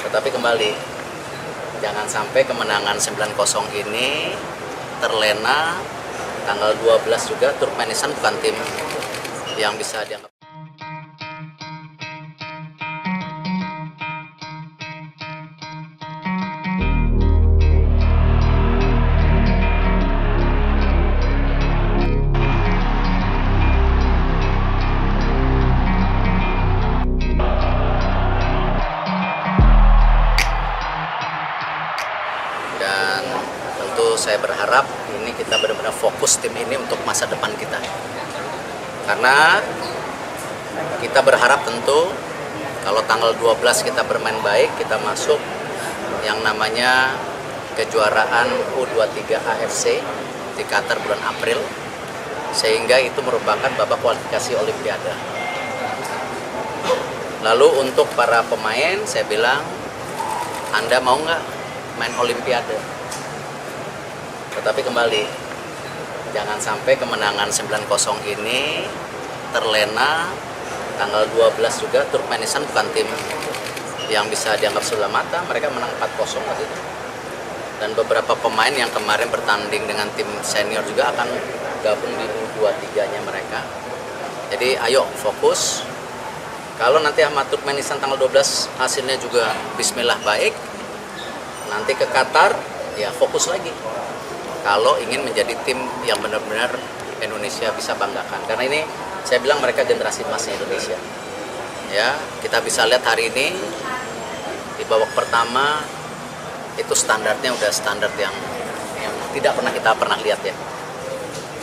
Tetapi kembali, jangan sampai kemenangan 9-0 ini terlena. Tanggal 12 juga Turkmenistan bukan tim yang bisa dianggap. Dan tentu saya berharap ini kita benar-benar fokus tim ini untuk masa depan kita. Karena kita berharap tentu kalau tanggal 12 kita bermain baik, kita masuk yang namanya kejuaraan U23 AFC di Qatar bulan April, sehingga itu merupakan babak kualifikasi Olimpiade. Lalu untuk para pemain, saya bilang, Anda mau nggak main Olimpiade? Tetapi kembali, jangan sampai kemenangan 9-0 ini terlena. Tanggal 12 juga Turkmenistan bukan tim yang bisa dianggap sebelah mata, mereka menang 4-0 waktu itu. Dan beberapa pemain yang kemarin bertanding dengan tim senior juga akan gabung di U23-nya mereka. Jadi ayo fokus. Kalau nanti sama Turkmenistan tanggal 12 hasilnya juga bismillah baik, nanti ke Qatar ya fokus lagi. Kalau ingin menjadi tim yang benar-benar Indonesia bisa banggakan. Karena ini saya bilang mereka generasi emasnya Indonesia. Ya, kita bisa lihat hari ini di babak pertama itu standarnya udah standar yang tidak pernah kita lihat ya.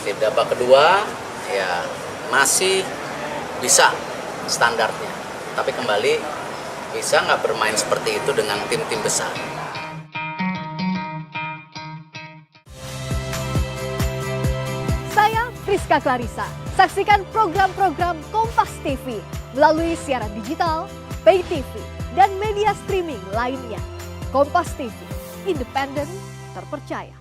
Di babak kedua ya masih bisa standarnya. Tapi kembali bisa nggak bermain seperti itu dengan tim-tim besar. Saya Friska Clarissa. Saksikan program-program Kompas TV melalui siaran digital, pay TV, dan media streaming lainnya. Kompas TV, independen, terpercaya.